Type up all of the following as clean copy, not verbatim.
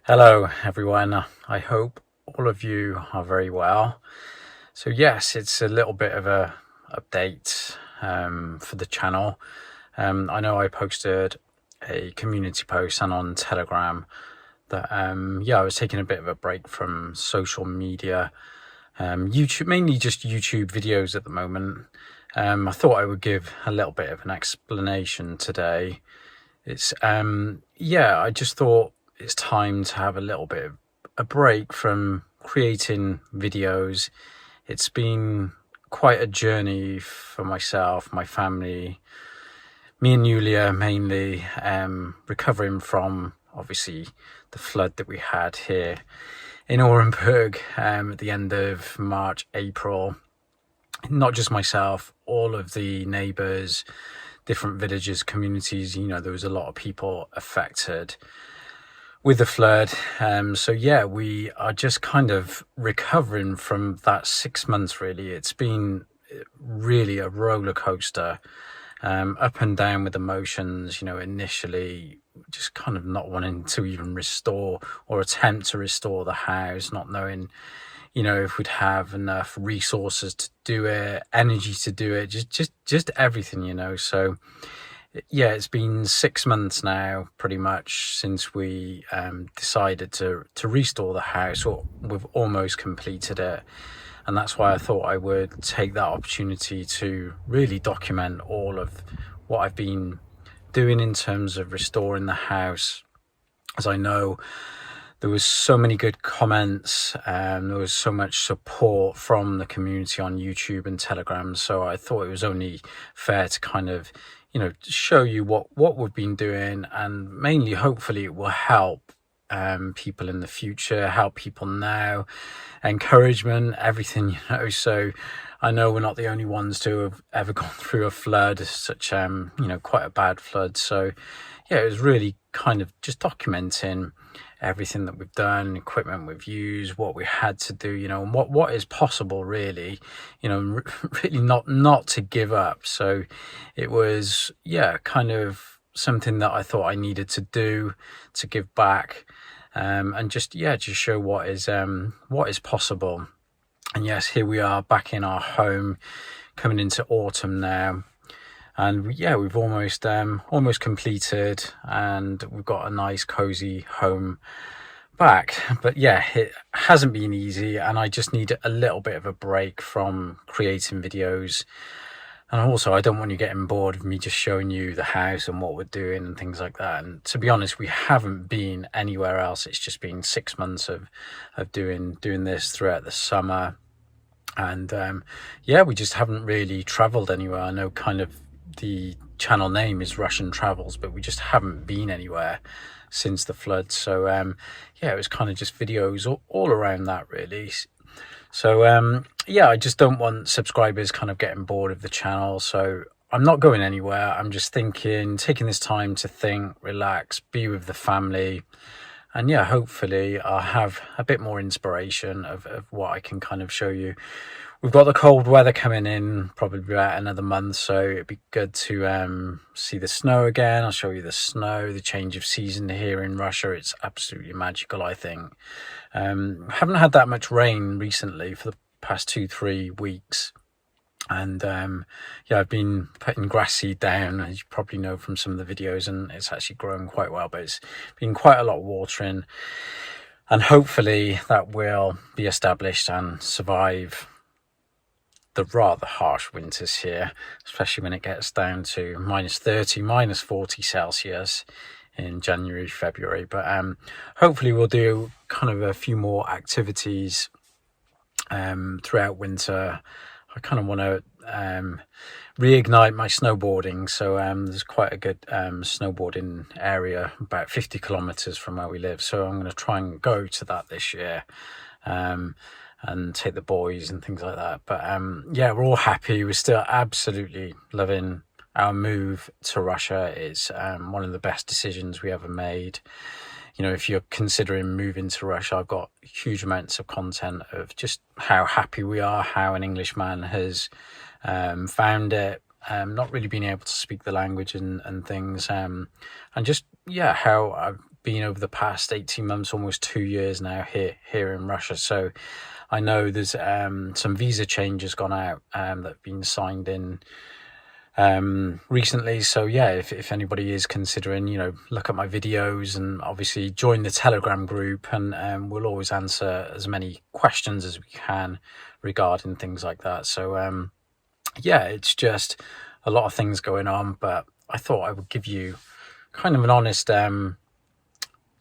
Hello everyone, I hope all of you are very well. So yes, it's a little bit of a update for the channel. I know I posted a community post and on Telegram that I was taking a bit of a break from social media, YouTube, mainly just YouTube videos at the moment. I thought I would give a little bit of an explanation today. It's I just thought it's time to have a little bit of a break from creating videos. It's been quite a journey for myself, my family, me and Yuliya mainly, recovering from obviously the flood that we had here in Orenburg at the end of March, April. Not just myself, all of the neighbours, different villages, communities, there was a lot of people affected with the flood. We are just kind of recovering from that 6 months really. It's been really a roller coaster, up and down with emotions, initially just kind of not wanting to even restore or attempt to restore the house, not knowing, if we'd have enough resources to do it, energy to do it, just everything, so yeah, it's been 6 months now, pretty much, since we decided to restore the house, or we've almost completed it. And that's why I thought I would take that opportunity to really document all of what I've been doing in terms of restoring the house. As I know, there was so many good comments, there was so much support from the community on YouTube and Telegram, so I thought it was only fair to kind of show you what we've been doing, and mainly hopefully it will help people in the future, help people now, encouragement, everything, so I know we're not the only ones to have ever gone through a flood, such quite a bad flood. So yeah, it was really kind of just documenting everything that we've done, equipment we've used, what we had to do, and what is possible really, really not to give up. So it was kind of something that I thought I needed to do to give back, and just show what is possible. And yes, here we are back in our home, coming into autumn now. And we've almost completed, and we've got a nice cozy home back. But yeah, it hasn't been easy, and I just need a little bit of a break from creating videos. And also, I don't want you getting bored of me just showing you the house and what we're doing and things like that. And to be honest, we haven't been anywhere else. It's just been 6 months of doing this throughout the summer. And we just haven't really traveled anywhere. I know kind of the channel name is Russian Travels, but we just haven't been anywhere since the flood. So it was kind of just videos all around that really. So I just don't want subscribers kind of getting bored of the channel, so I'm not going anywhere. I'm just taking this time to think, relax, be with the family, and hopefully I'll have a bit more inspiration of what I can kind of show you. We've got the cold weather coming in probably about another month, so it'd be good to see the snow again. I'll show you the snow, the change of season here in Russia. It's absolutely magical, I think. Haven't had that much rain recently for the past 2-3 weeks. And I've been putting grass seed down, as you probably know from some of the videos, and it's actually grown quite well, but it's been quite a lot of watering. And hopefully that will be established and survive the rather harsh winters here, especially when it gets down to -30, -40 Celsius in January, February. But hopefully we'll do kind of a few more activities throughout winter. I kind of want to reignite my snowboarding, so there's quite a good snowboarding area about 50 kilometers from where we live, so I'm going to try and go to that this year, and take the boys and things like that. But we're all happy. We're still absolutely loving our move to Russia. It's one of the best decisions we ever made. If you're considering moving to Russia, I've got huge amounts of content of just how happy we are, how an Englishman has found it, not really being able to speak the language and things, and just how I've been over the past 18 months, almost 2 years now here in Russia. So I know there's some visa changes gone out that have been signed in recently. So yeah, if anybody is considering, look at my videos and obviously join the Telegram group, and we'll always answer as many questions as we can regarding things like that. So yeah, it's just a lot of things going on, but I thought I would give you kind of an honest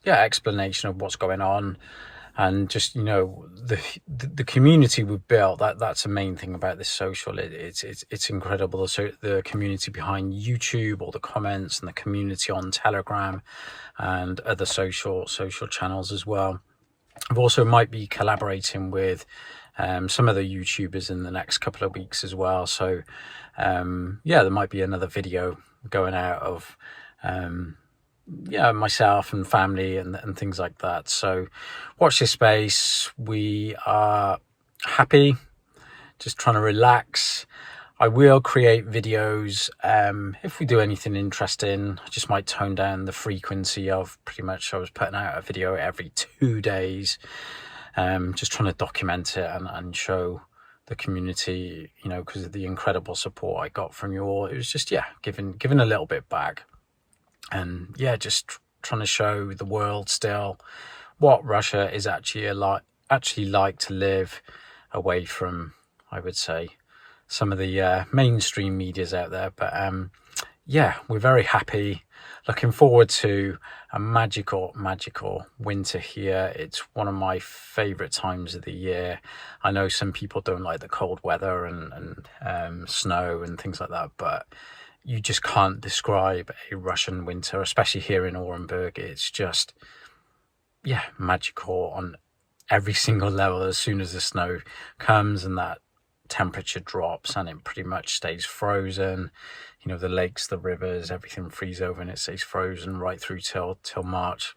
explanation of what's going on. And just, the community we've built, that's the main thing about this social. It's incredible. So the community behind YouTube, all the comments, and the community on Telegram and other social channels as well. I've also might be collaborating with some other YouTubers in the next couple of weeks as well. So there might be another video going out of myself and family and things like that. So watch this space. We are happy, just trying to relax. I will create videos if we do anything interesting. I just might tone down the frequency of pretty much, I was putting out a video every 2 days, just trying to document it and show the community, because of the incredible support I got from you all. It was just giving a little bit back. And just trying to show the world still what Russia is actually like to live away from, I would say, some of the mainstream medias out there. But we're very happy. Looking forward to a magical winter here. It's one of my favorite times of the year. I know some people don't like the cold weather and snow and things like that, but you just can't describe a Russian winter, especially here in Orenburg. It's just, magical on every single level. As soon as the snow comes and that temperature drops and it pretty much stays frozen, the lakes, the rivers, everything freezes over and it stays frozen right through till March.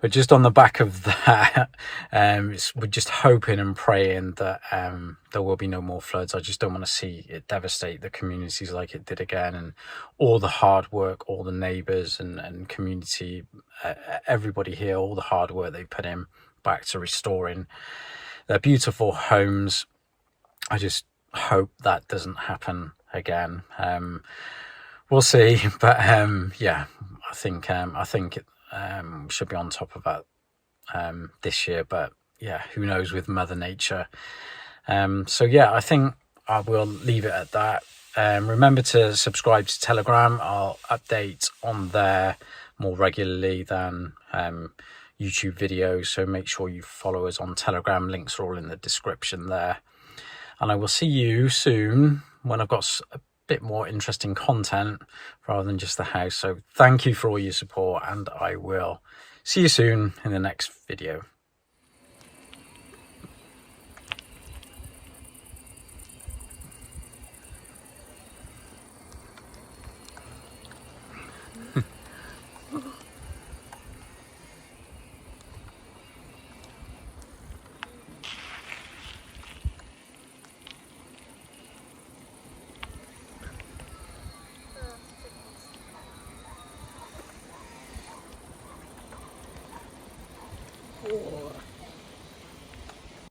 But just on the back of that, we're just hoping and praying that there will be no more floods. I just don't want to see it devastate the communities like it did again, and all the hard work, all the neighbours and community, everybody here, all the hard work they put in back to restoring their beautiful homes. I just hope that doesn't happen again. We'll see, but I think we should be on top of that this year, but who knows with Mother Nature. I think I will leave it at that. Remember to subscribe to Telegram. I'll update on there more regularly than YouTube videos, so make sure you follow us on Telegram. Links are all in the description there, and I will see you soon when I've got a bit more interesting content rather than just the house. So thank you for all your support, and I will see you soon in the next video.